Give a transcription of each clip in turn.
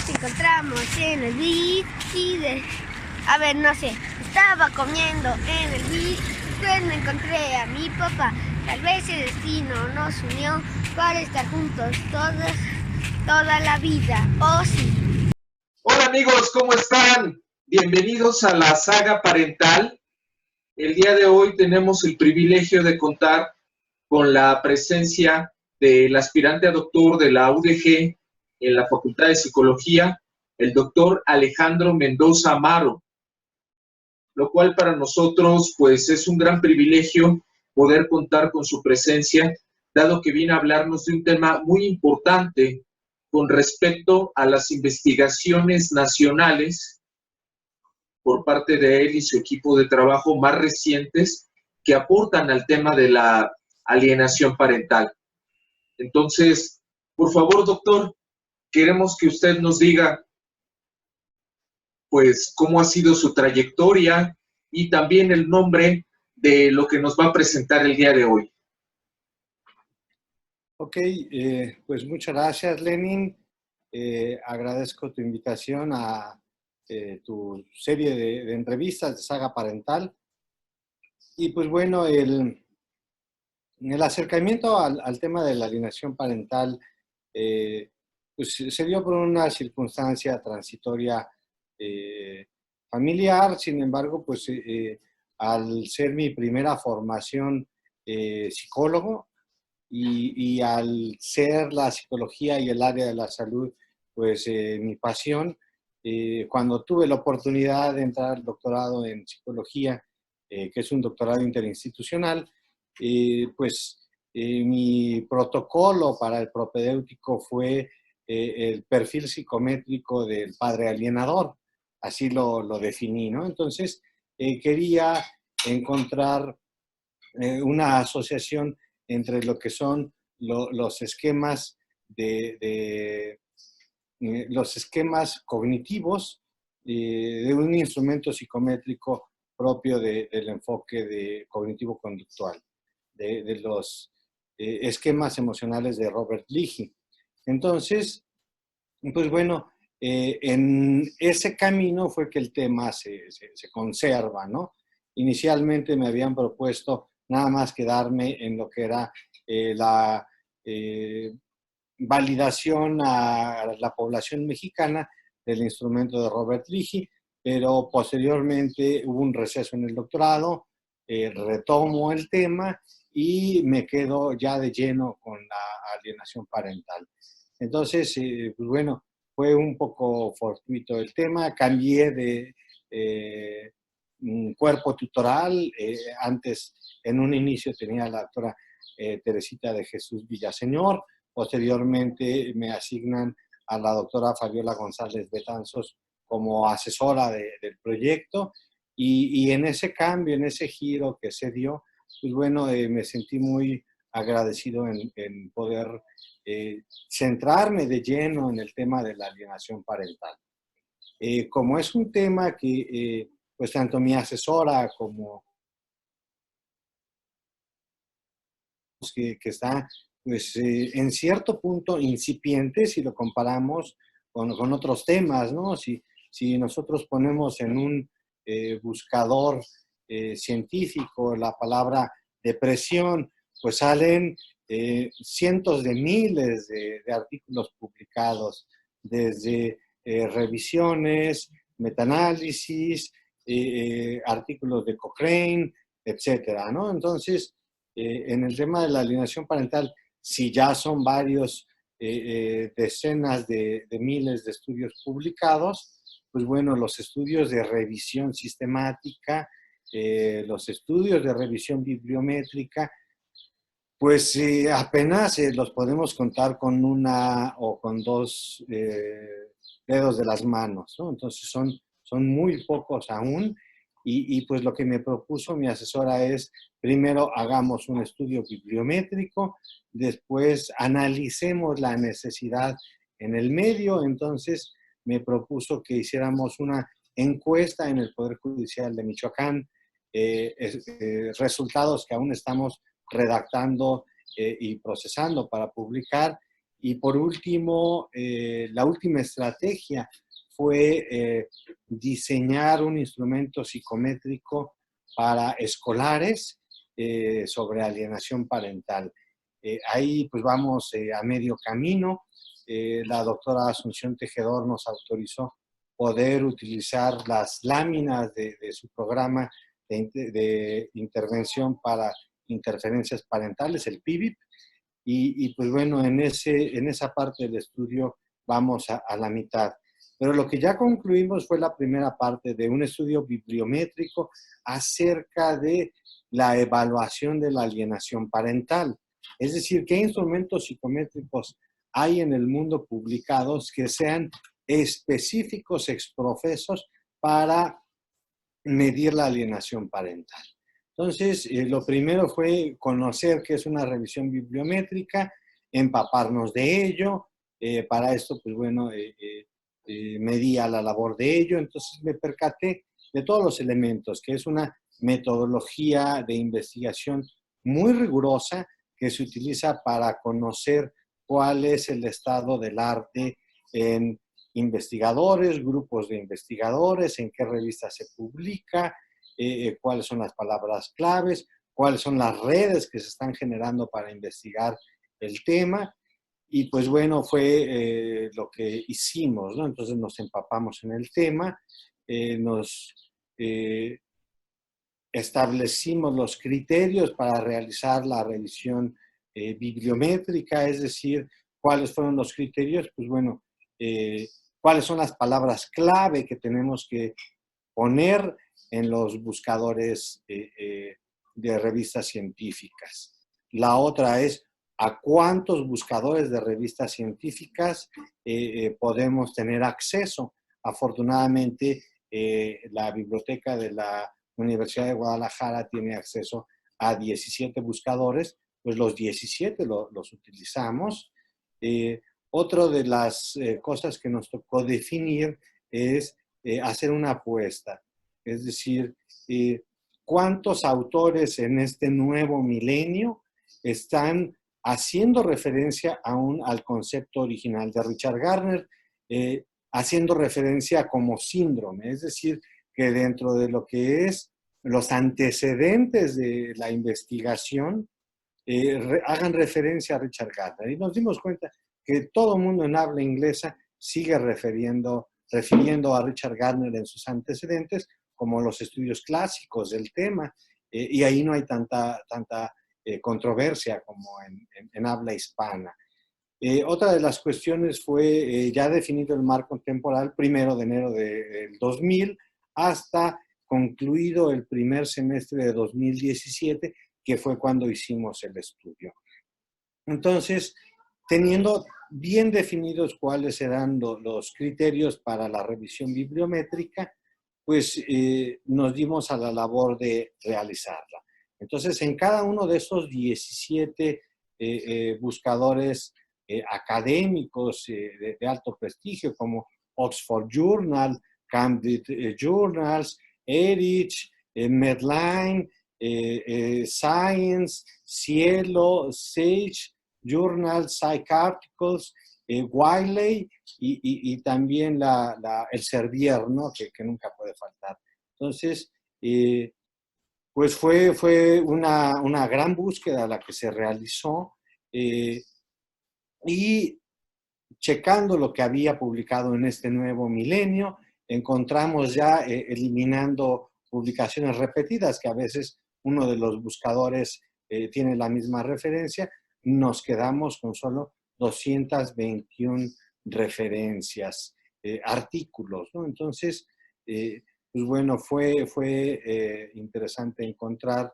nos encontramos en el beach y a ver, no sé, estaba comiendo en el beach, pues me encontré a mi papá. Tal vez el destino nos unió para estar juntos toda la vida, ¿o sí? Hola amigos, ¿cómo están? Bienvenidos a la saga parental. El día de hoy tenemos el privilegio de contar con la presencia del aspirante a doctor de la UDG en la Facultad de Psicología, el doctor Alejandro Mendoza Amaro, lo cual para nosotros pues es un gran privilegio poder contar con su presencia, dado que viene a hablarnos de un tema muy importante con respecto a las investigaciones nacionales por parte de él y su equipo de trabajo más recientes que aportan al tema de la alienación parental. Entonces, por favor, doctor, queremos que usted nos diga, pues, cómo ha sido su trayectoria y también el nombre de lo que nos va a presentar el día de hoy. Ok, pues muchas gracias, Lenin. Agradezco tu invitación a tu serie de entrevistas de Saga Parental. Y pues bueno, el acercamiento al tema de la alienación parental pues se dio por una circunstancia transitoria familiar. Sin embargo, pues al ser mi primera formación psicólogo, y al ser la psicología y el área de la salud, pues mi pasión, cuando tuve la oportunidad de entrar al doctorado en psicología, que es un doctorado interinstitucional, mi protocolo para el propedéutico fue el perfil psicométrico del padre alienador, así lo definí, ¿no? Entonces, quería encontrar una asociación entre lo que son los esquemas los esquemas cognitivos de un instrumento psicométrico propio del enfoque cognitivo-conductual, de los esquemas emocionales de Robert Leahy. Entonces, pues bueno, en ese camino fue que el tema se conserva, ¿no? Inicialmente me habían propuesto nada más quedarme en lo que era la validación a la población mexicana del instrumento de Robert Leahy, pero posteriormente hubo un receso en el doctorado, retomo el tema y me quedo ya de lleno con la alienación parental. Entonces, pues bueno, fue un poco fortuito el tema, cambié de cuerpo tutoral. Antes, en un inicio, tenía la doctora Teresita de Jesús Villaseñor. Posteriormente me asignan a la doctora Fabiola González Betanzos como asesora del proyecto. Y en ese cambio, en ese giro que se dio, pues bueno, me sentí muy agradecido en poder centrarme de lleno en el tema de la alienación parental. Como es un tema que pues tanto mi asesora como que está pues en cierto punto incipiente si lo comparamos con otros temas, ¿no? Si nosotros ponemos en un buscador científico la palabra depresión, pues salen cientos de miles de artículos publicados, desde revisiones, metaanálisis, artículos de Cochrane, etcétera, ¿no? Entonces, en el tema de la alienación parental, si ya son varios decenas de miles de estudios publicados, pues bueno, los estudios de revisión sistemática, los estudios de revisión bibliométrica, pues apenas los podemos contar con una o con dos dedos de las manos, ¿no? Entonces son muy pocos aún. Y pues lo que me propuso mi asesora es, primero hagamos un estudio bibliométrico, después analicemos la necesidad en el medio. Entonces me propuso que hiciéramos una encuesta en el Poder Judicial de Michoacán, resultados que aún estamos redactando y procesando para publicar, Y por último, la última estrategia fue diseñar un instrumento psicométrico para escolares sobre alienación parental. Ahí pues vamos a medio camino. La doctora Asunción Tejedor nos autorizó poder utilizar las láminas de su programa de intervención para interferencias parentales, el PIVIP, y pues bueno, en esa parte del estudio vamos a la mitad. Pero lo que ya concluimos fue la primera parte de un estudio bibliométrico acerca de la evaluación de la alienación parental. Es decir, qué instrumentos psicométricos hay en el mundo publicados que sean específicos, exprofesos para medir la alienación parental. Entonces, lo primero fue conocer qué es una revisión bibliométrica, empaparnos de ello. Para esto, pues bueno, medía la labor de ello. Entonces me percaté de todos los elementos, que es una metodología de investigación muy rigurosa que se utiliza para conocer cuál es el estado del arte en investigadores, grupos de investigadores, en qué revista se publica, cuáles son las palabras claves, cuáles son las redes que se están generando para investigar el tema. Y pues bueno, fue lo que hicimos, ¿no? Entonces nos empapamos en el tema, nos establecimos los criterios para realizar la revisión bibliométrica, es decir, ¿cuáles fueron los criterios? Pues bueno, ¿cuáles son las palabras clave que tenemos que poner en los buscadores de revistas científicas? La otra es, ¿a cuántos buscadores de revistas científicas podemos tener acceso? Afortunadamente, la biblioteca de la Universidad de Guadalajara tiene acceso a 17 buscadores, pues los 17 los utilizamos. Otra de las cosas que nos tocó definir es hacer una apuesta, es decir, ¿cuántos autores en este nuevo milenio están haciendo referencia aún al concepto original de Richard Gardner, haciendo referencia como síndrome, es decir, que dentro de lo que es los antecedentes de la investigación, hagan referencia a Richard Gardner. Y nos dimos cuenta que todo el mundo en habla inglesa sigue refiriendo a Richard Gardner en sus antecedentes como los estudios clásicos del tema, y ahí no hay tanta controversia como en habla hispana. Otra de las cuestiones fue ya definido el marco temporal, 1 de enero del 2000 hasta concluido el primer semestre de 2017, que fue cuando hicimos el estudio. Entonces, teniendo bien definidos cuáles eran los criterios para la revisión bibliométrica, pues nos dimos a la labor de realizarla. Entonces, en cada uno de esos 17 buscadores académicos de alto prestigio, como Oxford Journal, Cambridge Journals, Erich, Medline, Science, Cielo, Sage, Journal, Psych Articles, Wiley y también el Servier, ¿no? que nunca puede faltar. Entonces, pues fue una gran búsqueda la que se realizó, y checando lo que había publicado en este nuevo milenio, encontramos ya eliminando publicaciones repetidas, que a veces uno de los buscadores tiene la misma referencia, nos quedamos con solo 221 referencias, artículos, ¿no? Entonces, pues bueno, fue interesante encontrar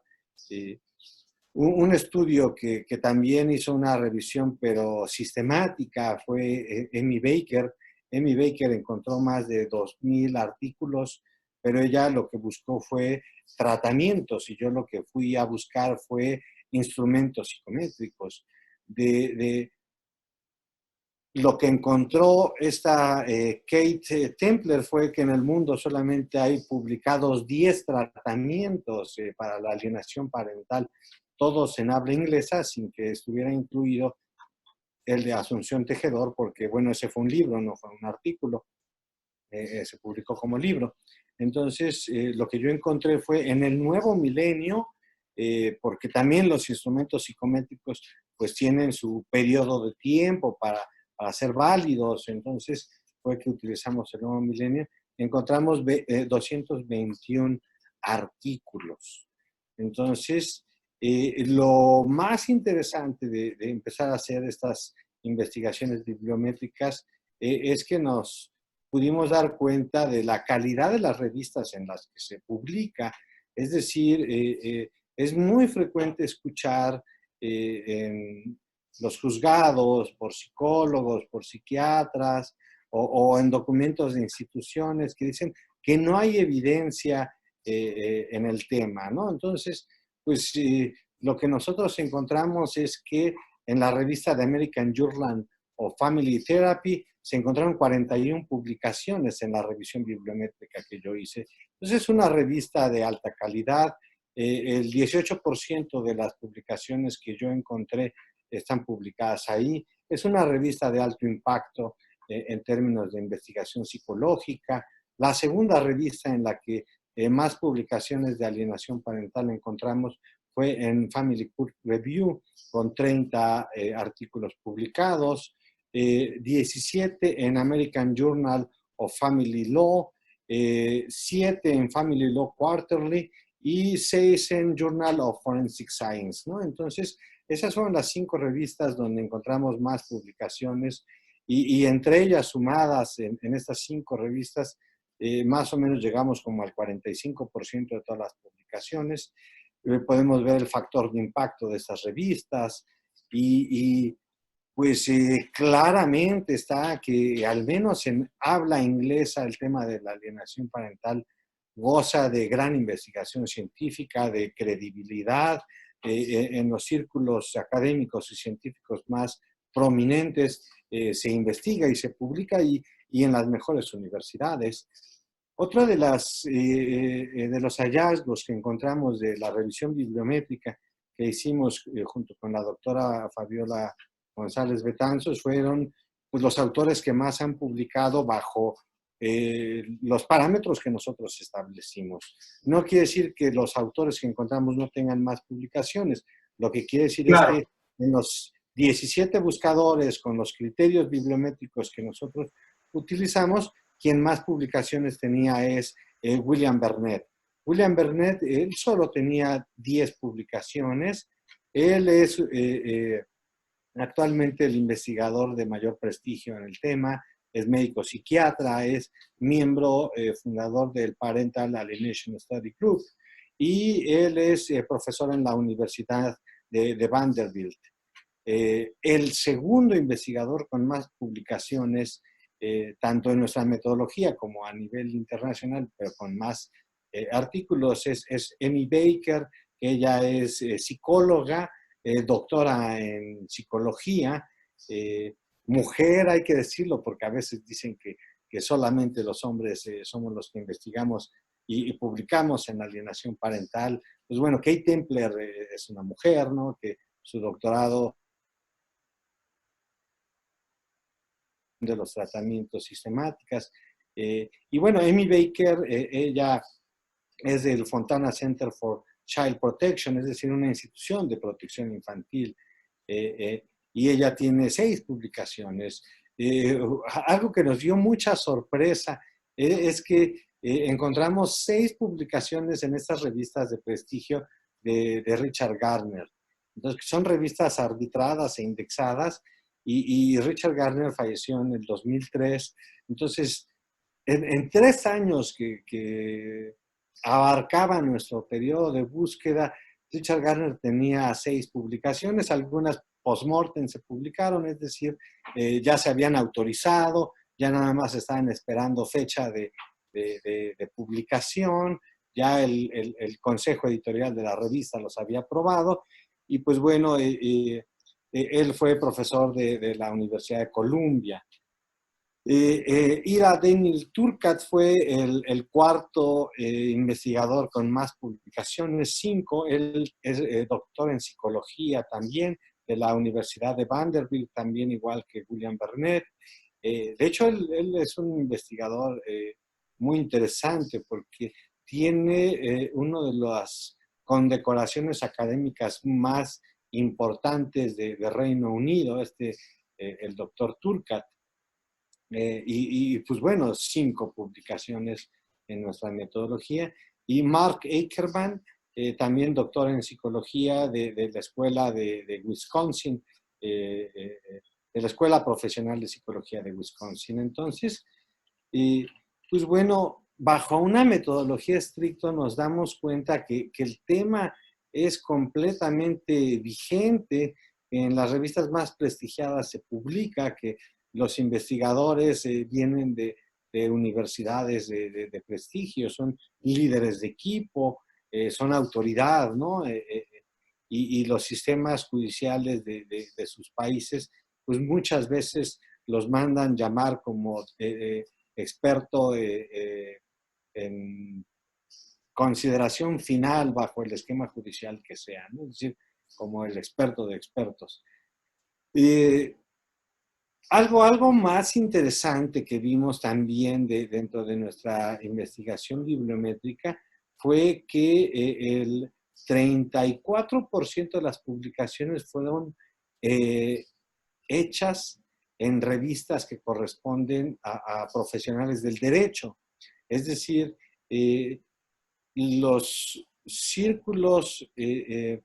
un estudio que también hizo una revisión, pero sistemática, fue Amy Baker. Amy Baker encontró más de 2,000 artículos, pero ella lo que buscó fue tratamientos y yo lo que fui a buscar fue instrumentos psicométricos. De lo que encontró esta Kate Templer fue que en el mundo solamente hay publicados 10 tratamientos para la alienación parental, todos en habla inglesa, sin que estuviera incluido el de Asunción Tejedor, porque, bueno, ese fue un libro, no fue un artículo, se publicó como libro. Entonces, lo que yo encontré fue en el nuevo milenio, porque también los instrumentos psicométricos pues tienen su periodo de tiempo para ser válidos, entonces fue que utilizamos el nuevo milenio, encontramos 221 artículos. Entonces, lo más interesante de empezar a hacer estas investigaciones bibliométricas es que nos pudimos dar cuenta de la calidad de las revistas en las que se publica. Es decir, es muy frecuente escuchar en los juzgados por psicólogos, por psiquiatras o en documentos de instituciones que dicen que no hay evidencia en el tema, ¿no? Entonces, pues lo que nosotros encontramos es que en la revista de American Journal of Family Therapy se encontraron 41 publicaciones en la revisión bibliométrica que yo hice. Entonces es una revista de alta calidad. El 18% de las publicaciones que yo encontré están publicadas ahí. Es una revista de alto impacto en términos de investigación psicológica. La segunda revista en la que más publicaciones de alienación parental encontramos fue en Family Court Review, con 30 artículos publicados, 17 en American Journal of Family Law, 7 en Family Law Quarterly y 6 en Journal of Forensic Science, ¿no? Entonces, esas fueron las 5 revistas donde encontramos más publicaciones y entre ellas sumadas en estas 5 revistas, más o menos llegamos como al 45% de todas las publicaciones. Podemos ver el factor de impacto de estas revistas y pues claramente está que al menos en habla inglesa el tema de la alienación parental goza de gran investigación científica, de credibilidad en los círculos académicos y científicos más prominentes, se investiga y se publica y en las mejores universidades. Otro de los hallazgos que encontramos de la revisión bibliométrica que hicimos junto con la doctora Fabiola González Betanzos fueron pues, los autores que más han publicado bajo los parámetros que nosotros establecimos. No quiere decir que los autores que encontramos no tengan más publicaciones. Lo que quiere decir Claro. es que en los 17 buscadores con los criterios bibliométricos que nosotros utilizamos, quien más publicaciones tenía es William Burnett. William Burnett, él solo tenía 10 publicaciones. Él es actualmente el investigador de mayor prestigio en el tema, es médico psiquiatra, es miembro fundador del Parental Alienation Study Group y él es profesor en la Universidad de Vanderbilt. El segundo investigador con más publicaciones, tanto en nuestra metodología como a nivel internacional, pero con más artículos, es Amy Baker, que ella es psicóloga, doctora en psicología, mujer, hay que decirlo, porque a veces dicen que solamente los hombres somos los que investigamos y publicamos en alienación parental. Pues bueno, Kate Templer es una mujer, ¿no? Que su doctorado de los tratamientos sistemáticas. Y bueno, Amy Baker, ella es del Fontana Center for Child Protection, es decir, una institución de protección infantil. Y ella tiene 6 publicaciones. Algo que nos dio mucha sorpresa es que encontramos 6 publicaciones en estas revistas de prestigio de Richard Gardner. Entonces, son revistas arbitradas e indexadas y Richard Gardner falleció en el 2003. Entonces, en 3 años que abarcaba nuestro periodo de búsqueda, Richard Gardner tenía 6 publicaciones, algunas post-mortem se publicaron, es decir, ya se habían autorizado, ya nada más estaban esperando fecha de publicación, ya el consejo editorial de la revista los había aprobado, y pues bueno, él fue profesor de la Universidad de Columbia. Ira Daniel Turcat fue el cuarto investigador con más publicaciones, 5. Él es doctor en psicología también, de la Universidad de Vanderbilt, también igual que William Bernet. De hecho, él es un investigador muy interesante porque tiene una de las condecoraciones académicas más importantes de Reino Unido, el doctor Turcat. Pues bueno, 5 publicaciones en nuestra metodología. Y Mark Ackerman, también doctor en psicología de la escuela de Wisconsin, de la Escuela Profesional de Psicología de Wisconsin. Entonces, pues bueno, bajo una metodología estricta nos damos cuenta que el tema es completamente vigente. En las revistas más prestigiadas se publica que los investigadores vienen de universidades de prestigio, son líderes de equipo, son autoridad, ¿no? Y los sistemas judiciales de sus países, pues muchas veces los mandan llamar como experto en consideración final bajo el esquema judicial que sea, ¿no? Es decir, como el experto de expertos. Algo más interesante que vimos también dentro de nuestra investigación bibliométrica fue que el 34% de las publicaciones fueron hechas en revistas que corresponden a profesionales del derecho. Es decir, los círculos de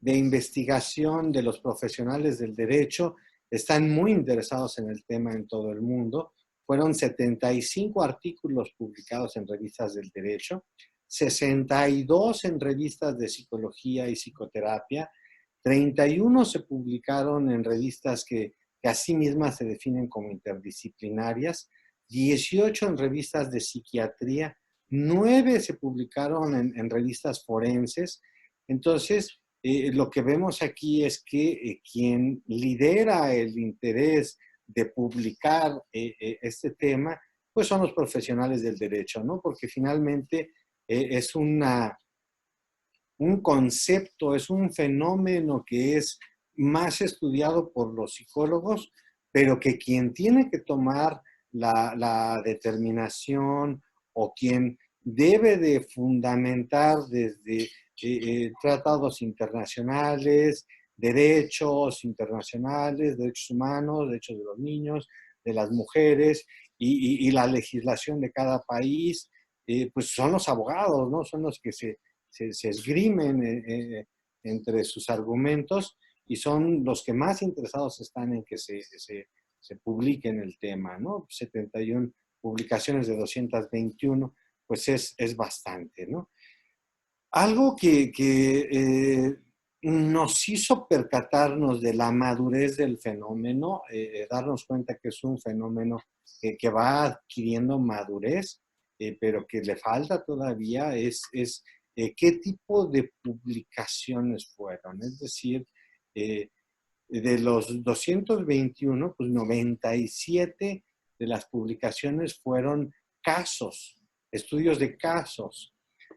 investigación de los profesionales del derecho están muy interesados en el tema en todo el mundo. Fueron 75 artículos publicados en revistas del derecho, 62 en revistas de psicología y psicoterapia, 31 se publicaron en revistas que a sí mismas se definen como interdisciplinarias, 18 en revistas de psiquiatría, 9 se publicaron en revistas forenses. Entonces, lo que vemos aquí es que quien lidera el interés de publicar este tema, pues son los profesionales del derecho, ¿no? Porque finalmente es un concepto, es un fenómeno que es más estudiado por los psicólogos, pero que quien tiene que tomar la determinación o quien debe de fundamentar desde tratados internacionales, derechos internacionales, derechos humanos, derechos de los niños, de las mujeres y la legislación de cada país, pues son los abogados, ¿no? Son los que se esgrimen entre sus argumentos y son los que más interesados están en que se publique en el tema, ¿no? 71 publicaciones de 221, pues es bastante, ¿no? Algo que nos hizo percatarnos de la madurez del fenómeno, darnos cuenta que es un fenómeno que va adquiriendo madurez, pero que le falta todavía, es qué tipo de publicaciones fueron. Es decir, de los 221, pues 97 de las publicaciones fueron casos, estudios de casos.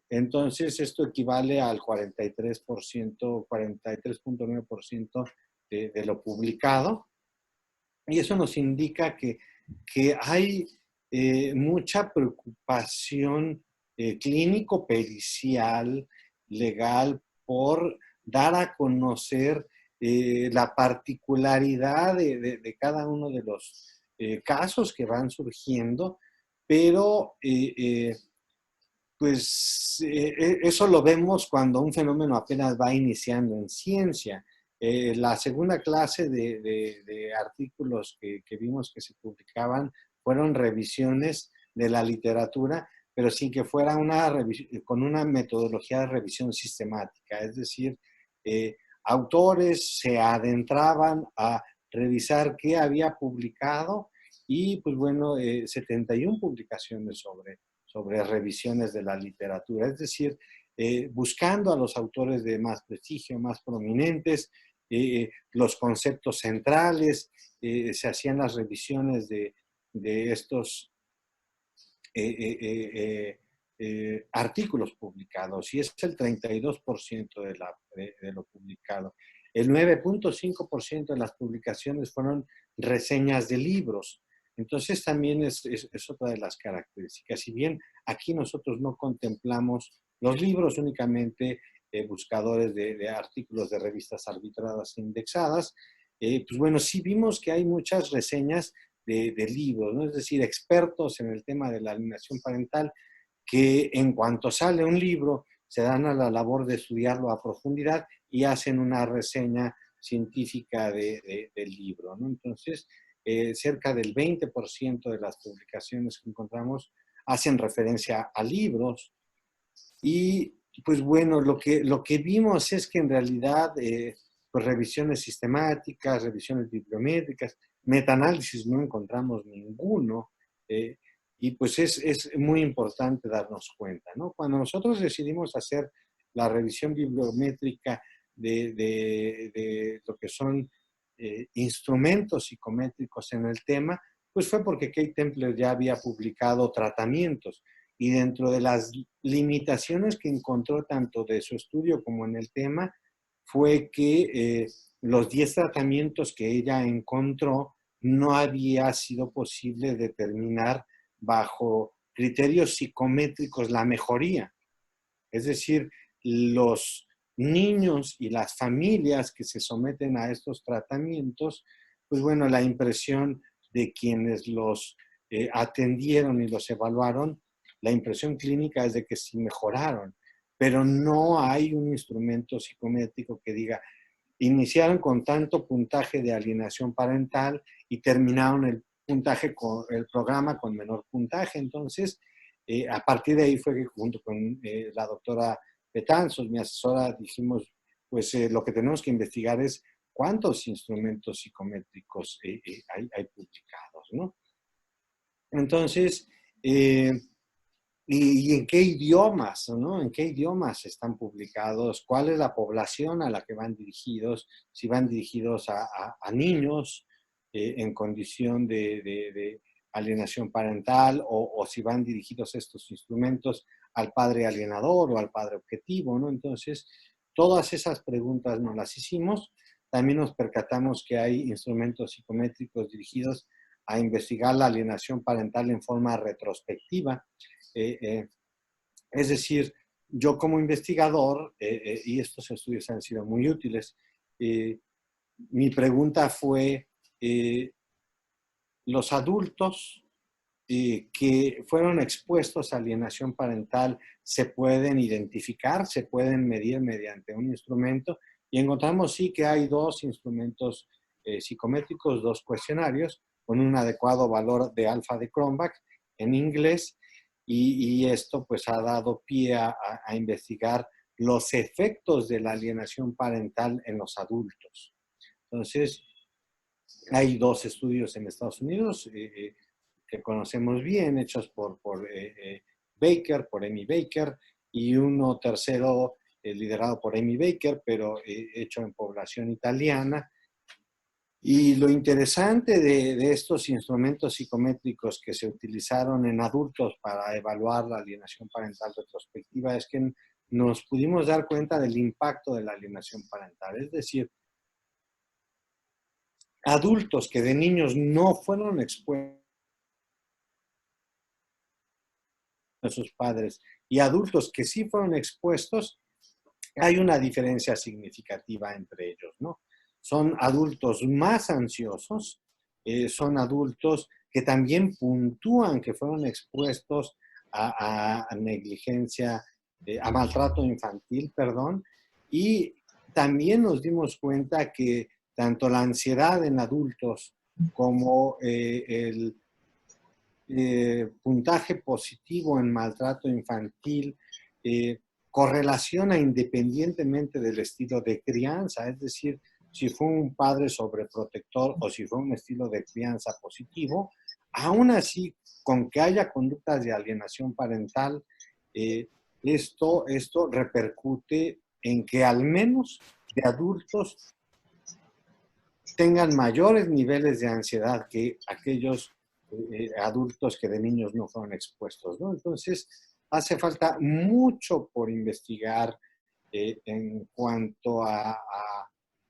Entonces, esto equivale al 43%, 43.9% de lo publicado. Y eso nos indica que hay mucha preocupación clínico-pericial, legal, por dar a conocer la particularidad de cada uno de los casos que van surgiendo, pero pues eso lo vemos cuando un fenómeno apenas va iniciando en ciencia. La segunda clase de artículos que vimos que se publicaban fueron revisiones de la literatura, pero sin que fuera con una metodología de revisión sistemática. Es decir, autores se adentraban a revisar qué había publicado y, pues bueno, 71 publicaciones sobre revisiones de la literatura. Es decir, buscando a los autores de más prestigio, más prominentes, los conceptos centrales, se hacían las revisiones de estos artículos publicados, y es el 32% de lo publicado. el 9.5% de las publicaciones fueron reseñas de libros. Entonces también es otra de las características. Si bien aquí nosotros no contemplamos los libros, únicamente buscadores de artículos de revistas arbitradas e indexadas, pues bueno, sí vimos que hay muchas reseñas de libros, ¿no? Es decir, expertos en el tema de la alienación parental que en cuanto sale un libro se dan a la labor de estudiarlo a profundidad y hacen una reseña científica del libro, ¿no? Entonces, cerca del 20% de las publicaciones que encontramos hacen referencia a libros y pues bueno, lo que vimos es que en realidad pues revisiones sistemáticas, revisiones bibliométricas, metaanálisis no encontramos ninguno, y pues es muy importante darnos cuenta, ¿no? Cuando nosotros decidimos hacer la revisión bibliométrica de lo que son instrumentos psicométricos en el tema, pues fue porque Kate Templer ya había publicado tratamientos y dentro de las limitaciones que encontró tanto de su estudio como en el tema fue que los 10 tratamientos que ella encontró no había sido posible determinar bajo criterios psicométricos la mejoría. Es decir, los niños y las familias que se someten a estos tratamientos, pues bueno, la impresión de quienes los atendieron y los evaluaron, la impresión clínica es de que sí mejoraron, pero no hay un instrumento psicométrico que diga, iniciaron con tanto puntaje de alienación parental y terminaron el programa con menor puntaje. Entonces, a partir de ahí fue que junto con la doctora Betanzos, mi asesora, dijimos, pues lo que tenemos que investigar es cuántos instrumentos psicométricos hay publicados, ¿no? Entonces, ¿y en qué idiomas, ¿no? ¿En qué idiomas están publicados? ¿Cuál es la población a la que van dirigidos? Si van dirigidos a niños en condición de alienación parental o si van dirigidos estos instrumentos al padre alienador o al padre objetivo, ¿no? Entonces, todas esas preguntas nos las hicimos. También nos percatamos que hay instrumentos psicométricos dirigidos a investigar la alienación parental en forma retrospectiva. Es decir, yo como investigador, y estos estudios han sido muy útiles, mi pregunta fue, los adultos que fueron expuestos a alienación parental se pueden identificar, se pueden medir mediante un instrumento, y encontramos sí que hay 2 instrumentos psicométricos, 2 cuestionarios, con un adecuado valor de alfa de Cronbach en inglés, y esto pues ha dado pie a investigar los efectos de la alienación parental en los adultos. Entonces, hay 2 estudios en Estados Unidos que conocemos bien, hechos por Baker, por Amy Baker, y uno tercero liderado por Amy Baker, pero hecho en población italiana. Y lo interesante de estos instrumentos psicométricos que se utilizaron en adultos para evaluar la alienación parental retrospectiva es que nos pudimos dar cuenta del impacto de la alienación parental. Es decir, adultos que de niños no fueron expuestos a sus padres y adultos que sí fueron expuestos, hay una diferencia significativa entre ellos, ¿no? Son adultos más ansiosos, son adultos que también puntúan que fueron expuestos a negligencia, a maltrato infantil, perdón, y también nos dimos cuenta que tanto la ansiedad en adultos como el puntaje positivo en maltrato infantil correlaciona independientemente del estilo de crianza, es decir, si fue un padre sobreprotector o si fue un estilo de crianza positivo, aún así, con que haya conductas de alienación parental, esto repercute en que al menos de adultos tengan mayores niveles de ansiedad que aquellos adultos que de niños no fueron expuestos, ¿no? Entonces, hace falta mucho por investigar en cuanto a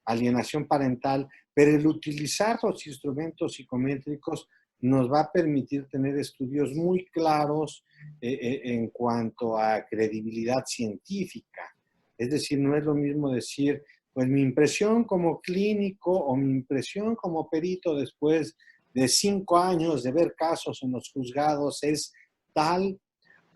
alienación parental, pero el utilizar los instrumentos psicométricos nos va a permitir tener estudios muy claros en cuanto a credibilidad científica. Es decir, no es lo mismo decir, pues mi impresión como clínico o mi impresión como perito después de 5 años de ver casos en los juzgados es tal,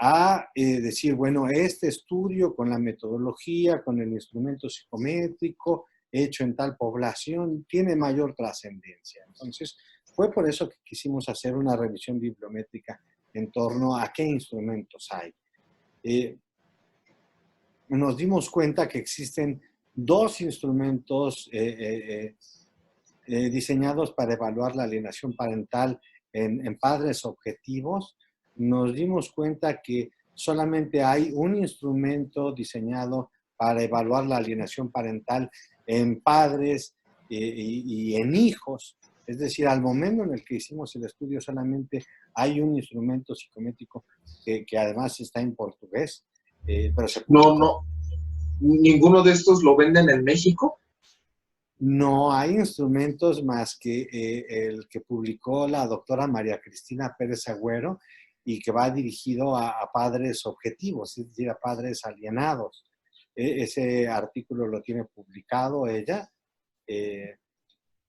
a decir, bueno, este estudio con la metodología, con el instrumento psicométrico hecho en tal población, tiene mayor trascendencia. Entonces, fue por eso que quisimos hacer una revisión bibliométrica en torno a qué instrumentos hay. Nos dimos cuenta que existen 2 instrumentos diseñados para evaluar la alienación parental en padres objetivos. Nos dimos cuenta que solamente hay un instrumento diseñado para evaluar la alienación parental en padres y en hijos. Es decir, al momento en el que hicimos el estudio solamente hay un instrumento psicométrico que además está en portugués, pero se publicó. No, ¿ninguno de estos lo venden en México? No hay instrumentos más que el que publicó la doctora María Cristina Pérez Agüero y que va dirigido a padres objetivos, es decir, a padres alienados. Ese artículo lo tiene publicado ella,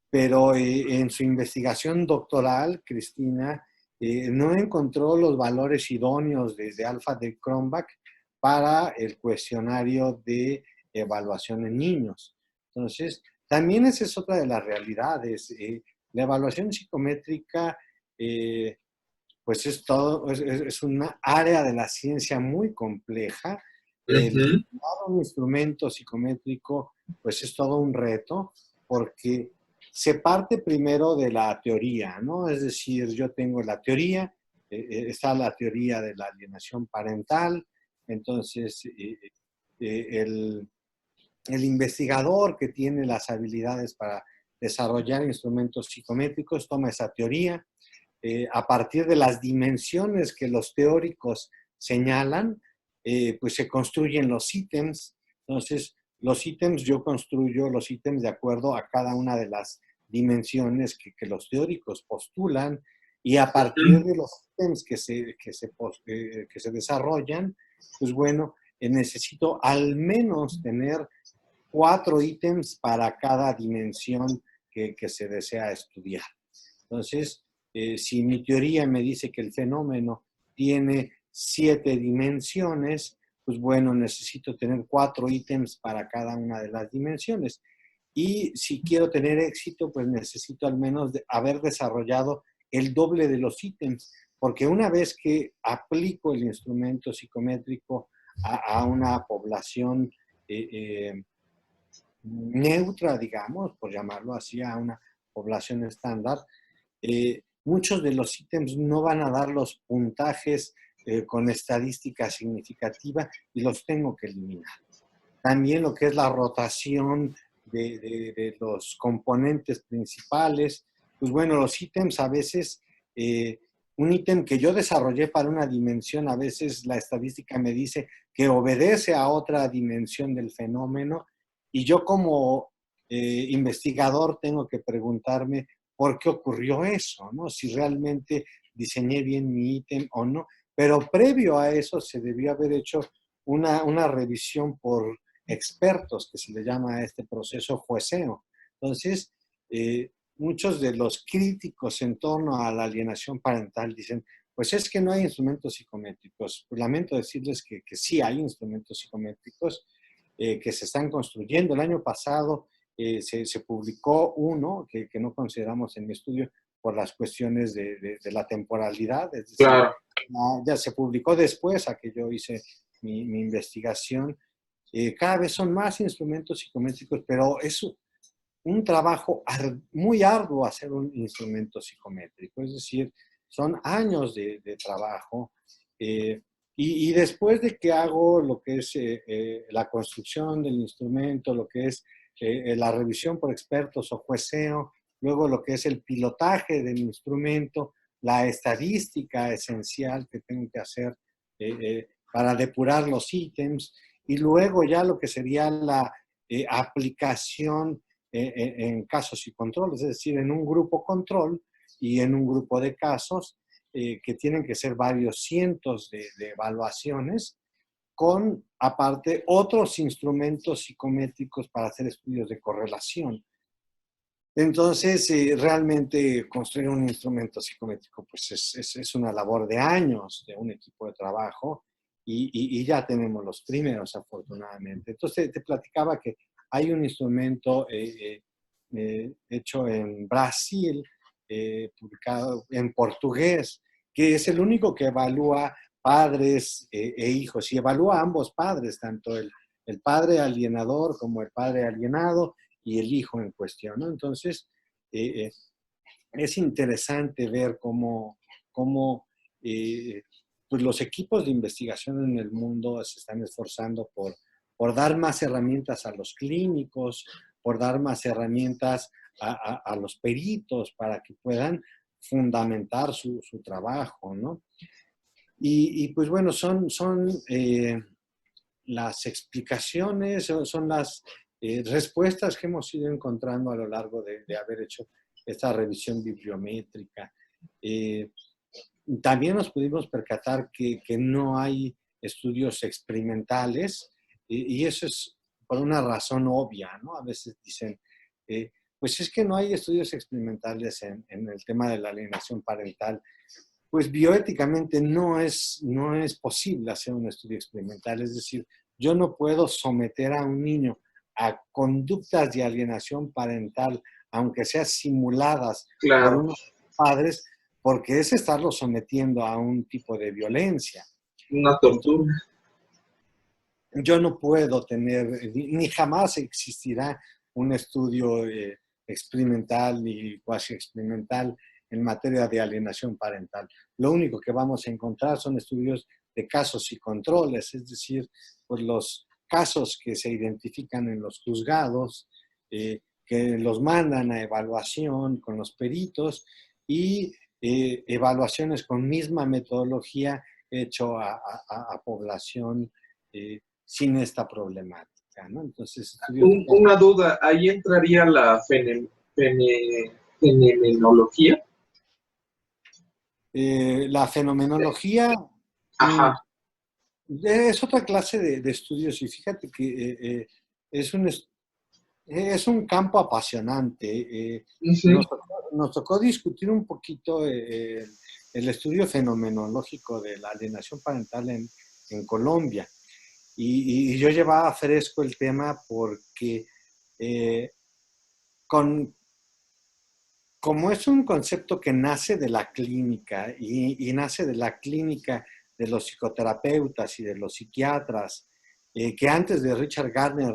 pero en su investigación doctoral, Cristina no encontró los valores idóneos desde Alpha de Cronbach para el cuestionario de evaluación en niños. Entonces, también esa es otra de las realidades. La evaluación psicométrica, pues es una área de la ciencia muy compleja. Un instrumento psicométrico, pues es todo un reto, porque se parte primero de la teoría, ¿no? Es decir, yo tengo la teoría, está la teoría de la alienación parental, entonces el investigador que tiene las habilidades para desarrollar instrumentos psicométricos toma esa teoría, a partir de las dimensiones que los teóricos señalan, pues se construyen los ítems. Entonces, los ítems, yo construyo los ítems de acuerdo a cada una de las dimensiones que los teóricos postulan, y a partir de los ítems que se desarrollan, pues bueno, necesito al menos tener 4 ítems para cada dimensión que se desea estudiar. Entonces, si mi teoría me dice que el fenómeno tiene 7 dimensiones, pues bueno, necesito tener 4 ítems para cada una de las dimensiones. Y si quiero tener éxito, pues necesito al menos haber desarrollado el doble de los ítems, porque una vez que aplico el instrumento psicométrico a una población neutra, digamos, por llamarlo así, a una población estándar, muchos de los ítems no van a dar los puntajes con estadística significativa y los tengo que eliminar. También lo que es la rotación de los componentes principales, pues bueno, los ítems a veces, un ítem que yo desarrollé para una dimensión, a veces la estadística me dice que obedece a otra dimensión del fenómeno, y yo como investigador tengo que preguntarme por qué ocurrió eso, ¿no? Si realmente diseñé bien mi ítem o no. Pero previo a eso se debió haber hecho una revisión por expertos, que se le llama a este proceso jueceo. Entonces, muchos de los críticos en torno a la alienación parental dicen, pues es que no hay instrumentos psicométricos. Pues lamento decirles que sí hay instrumentos psicométricos que se están construyendo. El año pasado se publicó uno que no consideramos en mi estudio por las cuestiones de la temporalidad. Es decir, claro. Ya se publicó después a que yo hice mi investigación. Cada vez son más instrumentos psicométricos, pero es un trabajo muy arduo hacer un instrumento psicométrico. Es decir, son años de trabajo. Y después de que hago lo que es la construcción del instrumento, lo que es la revisión por expertos o jueceo, luego lo que es el pilotaje del instrumento, la estadística esencial que tengo que hacer para depurar los ítems, y luego ya lo que sería la aplicación en casos y controles, es decir, en un grupo control y en un grupo de casos que tienen que ser varios cientos de evaluaciones con, aparte, otros instrumentos psicométricos para hacer estudios de correlación. Entonces, realmente construir un instrumento psicométrico pues es una labor de años de un equipo de trabajo y ya tenemos los primeros, afortunadamente. Entonces, te platicaba que hay un instrumento hecho en Brasil, publicado en portugués, que es el único que evalúa padres e hijos y evalúa a ambos padres, tanto el padre alienador como el padre alienado y el hijo en cuestión, ¿no? Entonces, es interesante ver cómo pues los equipos de investigación en el mundo se están esforzando por dar más herramientas a los clínicos, por dar más herramientas a los peritos para que puedan fundamentar su trabajo, ¿no? Y pues bueno, son las explicaciones, son las respuestas que hemos ido encontrando a lo largo de haber hecho esta revisión bibliométrica. También nos pudimos percatar que no hay estudios experimentales y eso es por una razón obvia, ¿no? A veces dicen, pues es que no hay estudios experimentales en el tema de la alienación parental. Pues bioéticamente no es posible hacer un estudio experimental, es decir, yo no puedo someter a un niño a conductas de alienación parental, aunque sean simuladas por unos padres, porque es estarlo sometiendo a un tipo de violencia. Una tortura. Yo no puedo tener, ni jamás existirá un estudio experimental ni cuasi experimental en materia de alienación parental. Lo único que vamos a encontrar son estudios de casos y controles, es decir, pues los casos que se identifican en los juzgados, que los mandan a evaluación con los peritos y evaluaciones con misma metodología hecho a población sin esta problemática, ¿no? Entonces, una duda, ¿ahí entraría la fenomenología? La fenomenología es otra clase de estudios y fíjate que es un campo apasionante. Nos tocó discutir un poquito el estudio fenomenológico de la alienación parental en Colombia. Y yo llevaba fresco el tema porque como es un concepto que nace de la clínica y nace de la clínica de los psicoterapeutas y de los psiquiatras, que antes de Richard Gardner,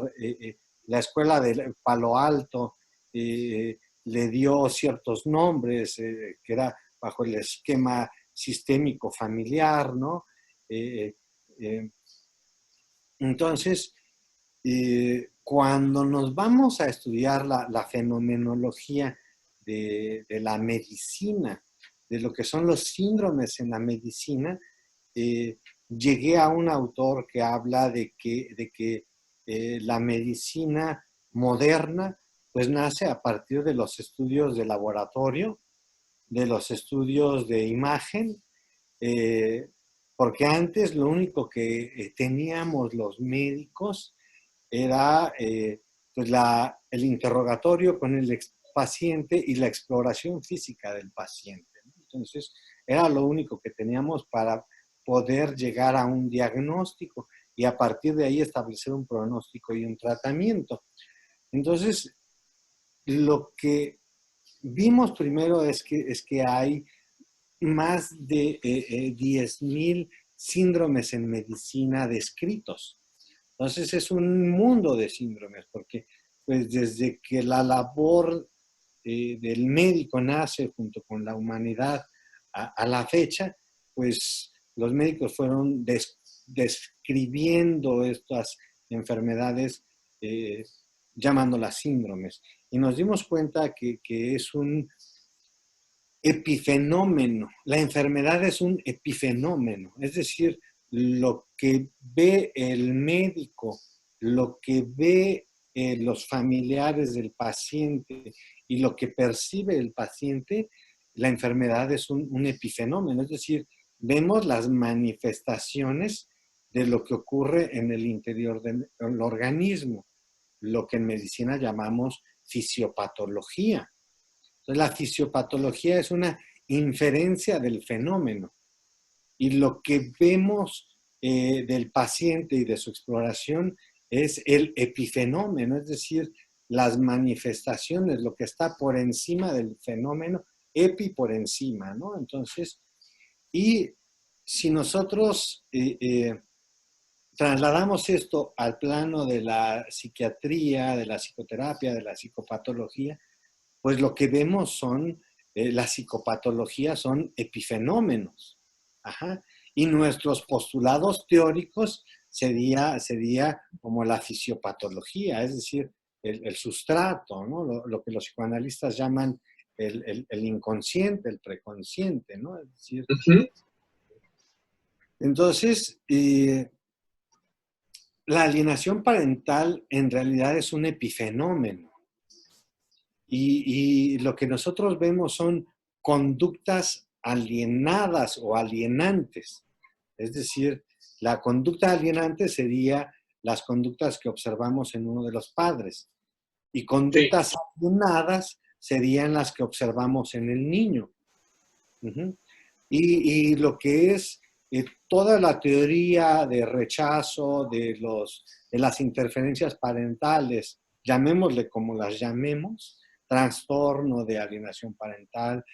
la escuela de Palo Alto le dio ciertos nombres, que era bajo el esquema sistémico familiar, ¿no? Entonces, cuando nos vamos a estudiar la fenomenología de la medicina, de lo que son los síndromes en la medicina, llegué a un autor que habla de que la medicina moderna pues nace a partir de los estudios de laboratorio, de los estudios de imagen, porque antes lo único que teníamos los médicos era pues el interrogatorio con el paciente y la exploración física del paciente, ¿no? Entonces, era lo único que teníamos para poder llegar a un diagnóstico y a partir de ahí establecer un pronóstico y un tratamiento. Entonces, lo que vimos primero es que hay más de 10,000 síndromes en medicina descritos. Entonces, es un mundo de síndromes, porque pues, desde que la labor del médico nace junto con la humanidad a la fecha, pues los médicos fueron describiendo estas enfermedades llamándolas síndromes. Y nos dimos cuenta que es un epifenómeno. La enfermedad es un epifenómeno, es decir, lo que ve el médico, lo que ve los familiares del paciente y lo que percibe el paciente, la enfermedad es un epifenómeno, es decir, vemos las manifestaciones de lo que ocurre en el interior del organismo, lo que en medicina llamamos fisiopatología. Entonces, la fisiopatología es una inferencia del fenómeno y lo que vemos del paciente y de su exploración es el epifenómeno, es decir, las manifestaciones, lo que está por encima del fenómeno, epi por encima, ¿no? Entonces, y si nosotros trasladamos esto al plano de la psiquiatría, de la psicoterapia, de la psicopatología, pues lo que vemos son, la psicopatología son epifenómenos. Ajá. Y nuestros postulados teóricos sería como la fisiopatología, es decir, el sustrato, ¿no? Lo que los psicoanalistas llaman el inconsciente, el preconsciente, ¿no? Es decir, entonces, la alienación parental en realidad es un epifenómeno. Y lo que nosotros vemos son conductas alienadas o alienantes. Es decir, la conducta alienante sería las conductas que observamos en uno de los padres. Y conductas alienadas serían las que observamos en el niño. Y lo que es toda la teoría de rechazo de las interferencias parentales, llamémosle como las llamemos, trastorno de alienación parental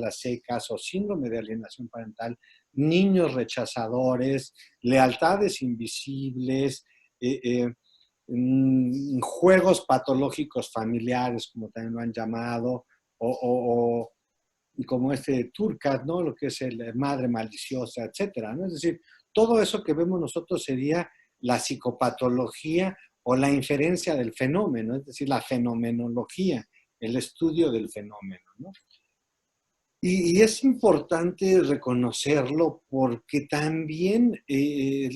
a secas o síndrome de alienación parental, niños rechazadores, lealtades invisibles, juegos patológicos familiares, como también lo han llamado, o como Turcat, ¿no? Lo que es el madre maliciosa, etcétera, ¿no? Es decir, todo eso que vemos nosotros sería la psicopatología o la inferencia del fenómeno, es decir, la fenomenología, el estudio del fenómeno, ¿no? Y es importante reconocerlo porque también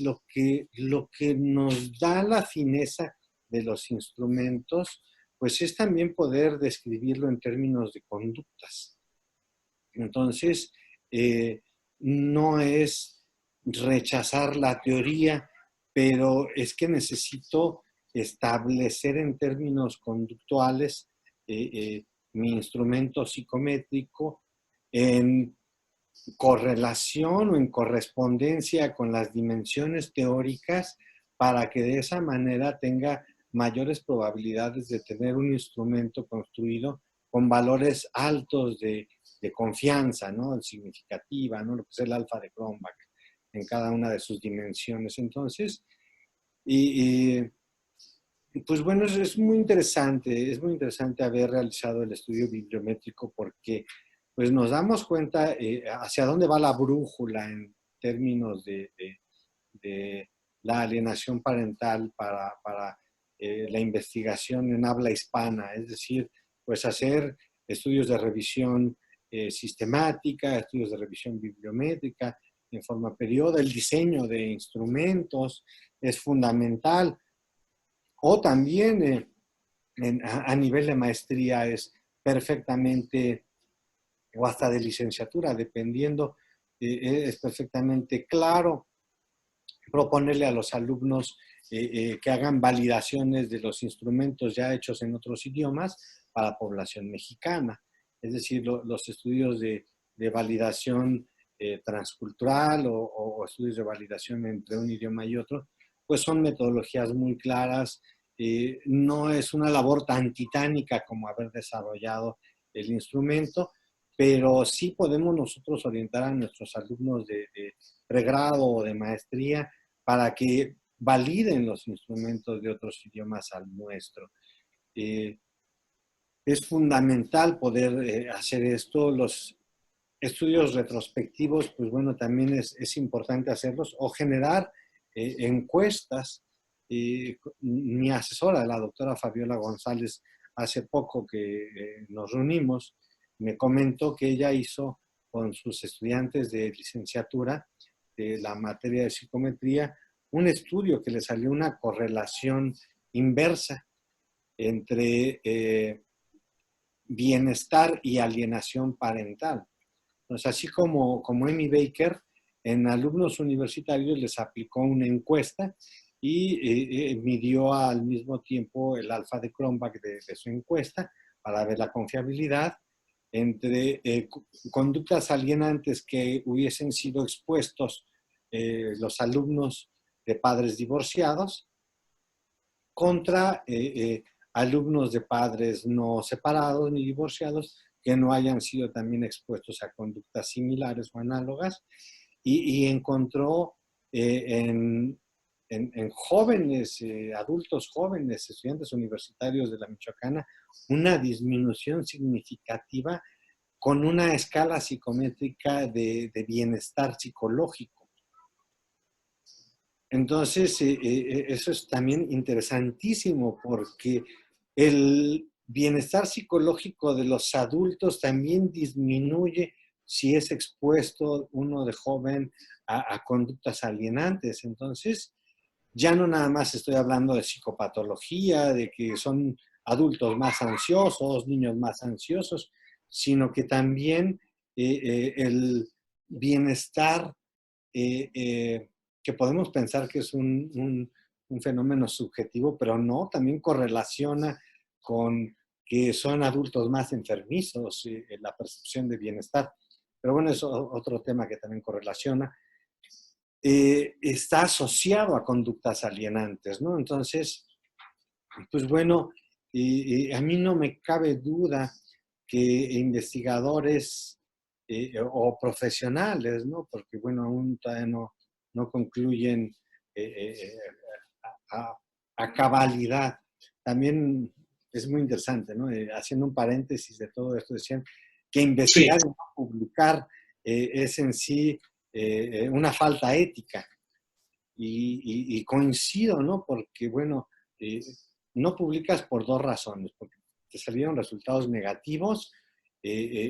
lo que nos da la fineza de los instrumentos, pues es también poder describirlo en términos de conductas. Entonces, no es rechazar la teoría, pero es que necesito establecer en términos conductuales mi instrumento psicométrico en correlación o en correspondencia con las dimensiones teóricas para que de esa manera tenga mayores probabilidades de tener un instrumento construido con valores altos de confianza, ¿no? Significativa, ¿no? Lo que es el alfa de Cronbach en cada una de sus dimensiones. Entonces, pues bueno, es muy interesante haber realizado el estudio bibliométrico porque pues nos damos cuenta hacia dónde va la brújula en términos de la alienación parental para la investigación en habla hispana, es decir, pues hacer estudios de revisión sistemática, estudios de revisión bibliométrica en forma perioda, el diseño de instrumentos es fundamental, o también a nivel de maestría es perfectamente, o hasta de licenciatura, dependiendo, es perfectamente claro proponerle a los alumnos que hagan validaciones de los instrumentos ya hechos en otros idiomas para población mexicana. Es decir, los estudios de validación transcultural o estudios de validación entre un idioma y otro, pues son metodologías muy claras. No es una labor tan titánica como haber desarrollado el instrumento, pero sí podemos nosotros orientar a nuestros alumnos de pregrado o de maestría para que validen los instrumentos de otros idiomas al nuestro. Es fundamental poder hacer esto. Los estudios retrospectivos, pues bueno, también es importante hacerlos o generar encuestas. Mi asesora, la doctora Fabiola González, hace poco que nos reunimos, me comentó que ella hizo con sus estudiantes de licenciatura de la materia de psicometría un estudio que le salió una correlación inversa entre bienestar y alienación parental. Entonces, así como Amy Baker, en alumnos universitarios les aplicó una encuesta y midió al mismo tiempo el alfa de Cronbach de su encuesta para ver la confiabilidad entre conductas alienantes que hubiesen sido expuestos los alumnos de padres divorciados contra alumnos de padres no separados ni divorciados que no hayan sido también expuestos a conductas similares o análogas, y encontró en jóvenes, adultos jóvenes, estudiantes universitarios de la Michoacana, una disminución significativa con una escala psicométrica de bienestar psicológico. Entonces, eso es también interesantísimo porque el bienestar psicológico de los adultos también disminuye si es expuesto uno de joven a conductas alienantes. Entonces, ya no nada más estoy hablando de psicopatología, de que son adultos más ansiosos, niños más ansiosos, sino que también el bienestar que podemos pensar que es un fenómeno subjetivo, pero no, también correlaciona con que son adultos más enfermizos, la percepción de bienestar. Pero bueno, es otro tema que también correlaciona. Está asociado a conductas alienantes, ¿no? Entonces, pues bueno, a mí no me cabe duda que investigadores o profesionales, ¿no? Porque bueno, aún todavía no concluyen a cabalidad. También es muy interesante, ¿no? Haciendo un paréntesis de todo esto, decían que investigar y no publicar es en sí una falta ética. Y coincido, ¿no? Porque, bueno, no publicas por dos razones, porque te salieron resultados negativos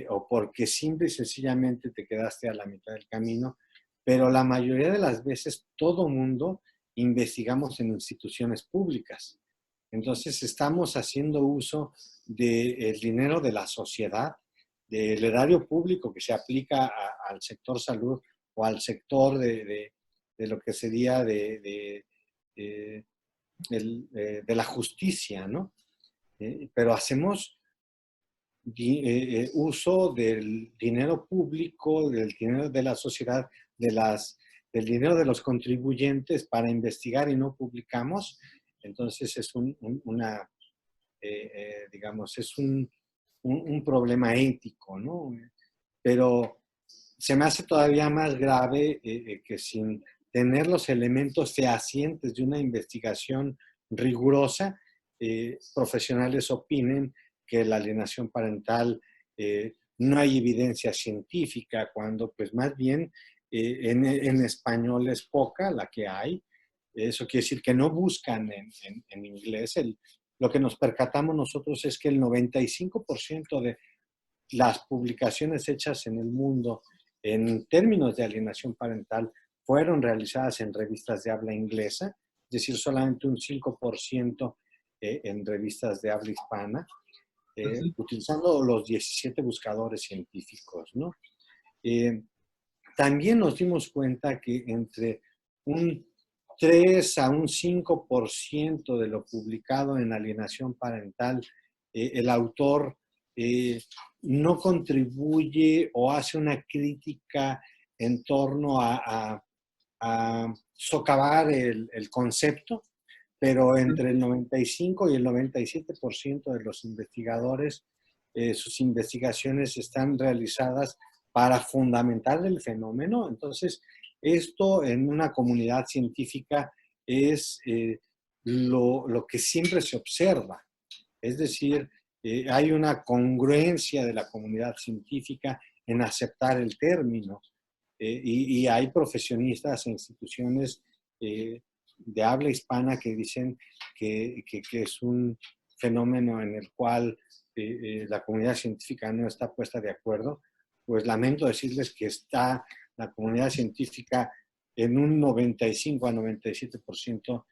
o porque simple y sencillamente te quedaste a la mitad del camino, pero la mayoría de las veces todo mundo investigamos en instituciones públicas. Entonces estamos haciendo uso del dinero de la sociedad, del erario público que se aplica al sector salud o al sector de lo que sería de la justicia, ¿no? Pero hacemos uso del dinero público, del dinero de la sociedad, del dinero de los contribuyentes para investigar y no publicamos. Entonces es digamos, es un problema ético, ¿no? Pero se me hace todavía más grave que sin tener los elementos fehacientes de una investigación rigurosa, profesionales opinen que la alienación parental no hay evidencia científica, cuando pues más bien en español es poca la que hay. Eso quiere decir que no buscan en inglés. Lo que nos percatamos nosotros es que el 95% de las publicaciones hechas en el mundo en términos de alienación parental fueron realizadas en revistas de habla inglesa, es decir, solamente un 5% en revistas de habla hispana, utilizando los 17 buscadores científicos, ¿no? También nos dimos cuenta que entre un 3 a un 5% de lo publicado en alienación parental, el autor no contribuye o hace una crítica en torno a socavar el concepto, pero entre el 95 y el 97% de los investigadores, sus investigaciones están realizadas para fundamentar el fenómeno. Entonces, esto en una comunidad científica es lo que siempre se observa. Es decir, hay una congruencia de la comunidad científica en aceptar el término. Y hay profesionistas e instituciones de habla hispana que dicen que es un fenómeno en el cual la comunidad científica no está puesta de acuerdo. Pues lamento decirles que está la comunidad científica en un 95 a 97%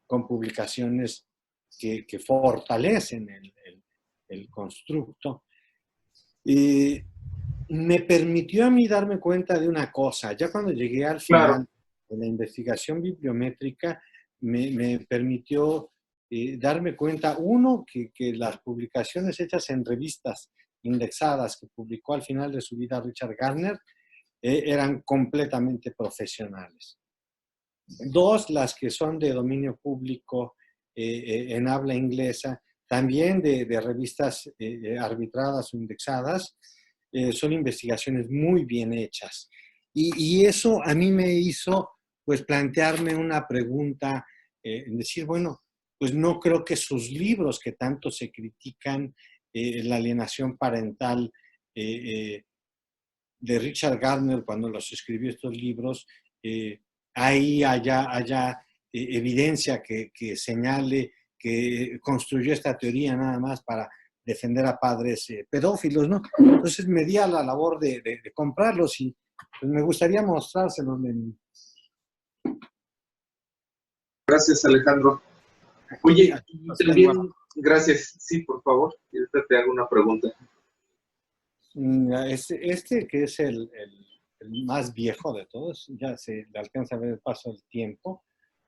con publicaciones que fortalecen el constructo. Me permitió a mí darme cuenta de una cosa. Ya cuando llegué al final de la investigación bibliométrica, me permitió darme cuenta, uno, que las publicaciones hechas en revistas indexadas que publicó al final de su vida Richard Gardner eran completamente profesionales. Dos, las que son de dominio público en habla inglesa, también de revistas arbitradas o indexadas, son investigaciones muy bien hechas. Y eso a mí me hizo pues plantearme una pregunta, decir, bueno, pues no creo que sus libros que tanto se critican, la alienación parental de Richard Gardner cuando los escribió estos libros, ahí haya evidencia que señale que construyó esta teoría nada más para defender a padres pedófilos, ¿no? Entonces me di a la labor de comprarlos y pues, me gustaría mostrárselos. Gracias, Alejandro. Oye, también, gracias. Sí, por favor, ahorita te hago una pregunta. Este que es el más viejo de todos, ya se le alcanza a ver el paso del tiempo,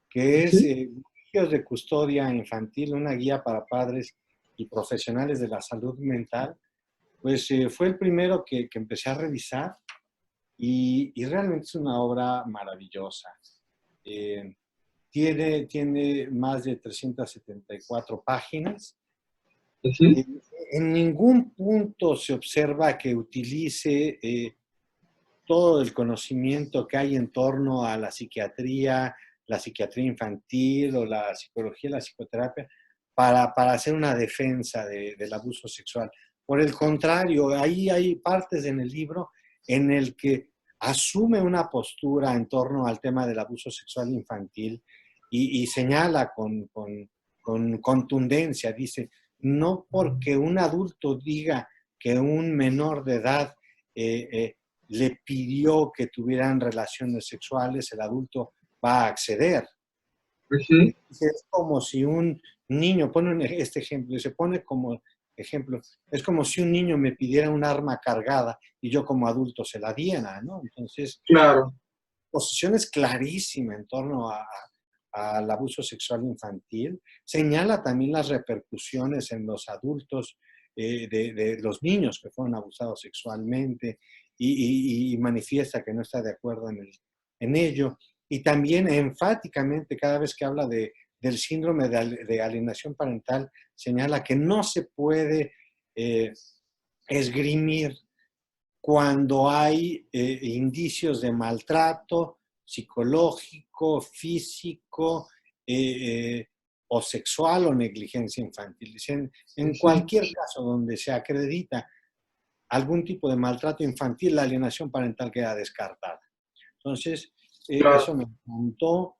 que es Refugios de Custodia Infantil, una guía para padres y profesionales de la salud mental. Pues fue el primero que empecé a revisar y realmente es una obra maravillosa. Tiene más de 374 páginas. En ningún punto se observa que utilice todo el conocimiento que hay en torno a la psiquiatría infantil o la psicología, la psicoterapia, para hacer una defensa del abuso sexual. Por el contrario, ahí hay partes en el libro en el que asume una postura en torno al tema del abuso sexual infantil y señala con contundencia, dice, no porque un adulto diga que un menor de edad le pidió que tuvieran relaciones sexuales, el adulto va a acceder. Es como si un niño, pone este ejemplo, se pone como ejemplo, es como si un niño me pidiera un arma cargada y yo como adulto se la diera, ¿no? Entonces, claro. Posición es clarísima en torno al abuso sexual infantil, señala también las repercusiones en los adultos de los niños que fueron abusados sexualmente y manifiesta que no está de acuerdo en ello. Y también enfáticamente cada vez que habla del síndrome de alienación parental, señala que no se puede esgrimir cuando hay indicios de maltrato psicológico, físico o sexual o negligencia infantil. En cualquier caso donde se acredita algún tipo de maltrato infantil, la alienación parental queda descartada. Entonces, eso me encantó.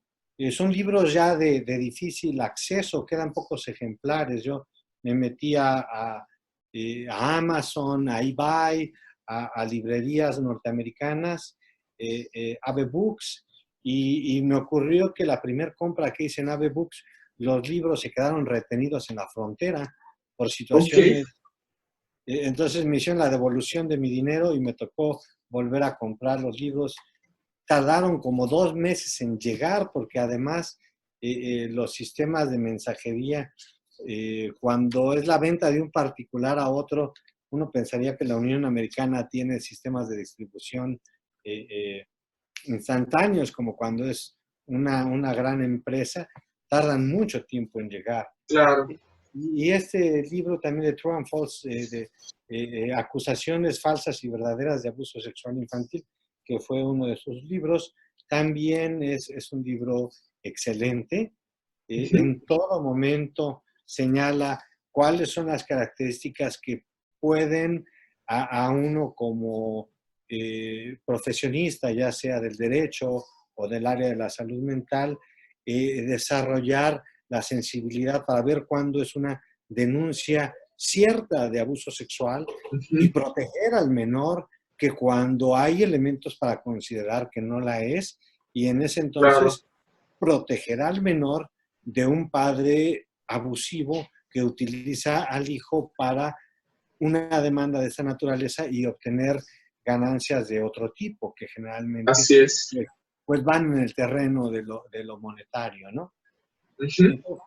Son libros ya de difícil acceso, quedan pocos ejemplares. Yo me metí a Amazon, a eBay, a librerías norteamericanas, Ave Books, y me ocurrió que la primera compra que hice en Ave Books, los libros se quedaron retenidos en la frontera por situaciones. Entonces me hicieron la devolución de mi dinero y me tocó volver a comprar los libros. Tardaron como 2 meses en llegar porque además los sistemas de mensajería, cuando es la venta de un particular a otro, uno pensaría que la Unión Americana tiene sistemas de distribución instantáneos, como cuando es una gran empresa, tardan mucho tiempo en llegar. Claro. Y este libro también de True and False, acusaciones falsas y verdaderas de abuso sexual infantil, que fue uno de sus libros, también es un libro excelente. En todo momento señala cuáles son las características que pueden a uno como profesionista, ya sea del derecho o del área de la salud mental, desarrollar la sensibilidad para ver cuándo es una denuncia cierta de abuso sexual y proteger al menor que cuando hay elementos para considerar que no la es, y en ese entonces proteger al menor de un padre abusivo que utiliza al hijo para una demanda de esta naturaleza y obtener ganancias de otro tipo, que generalmente Así es. pues van en el terreno de lo monetario, ¿no? Ujú.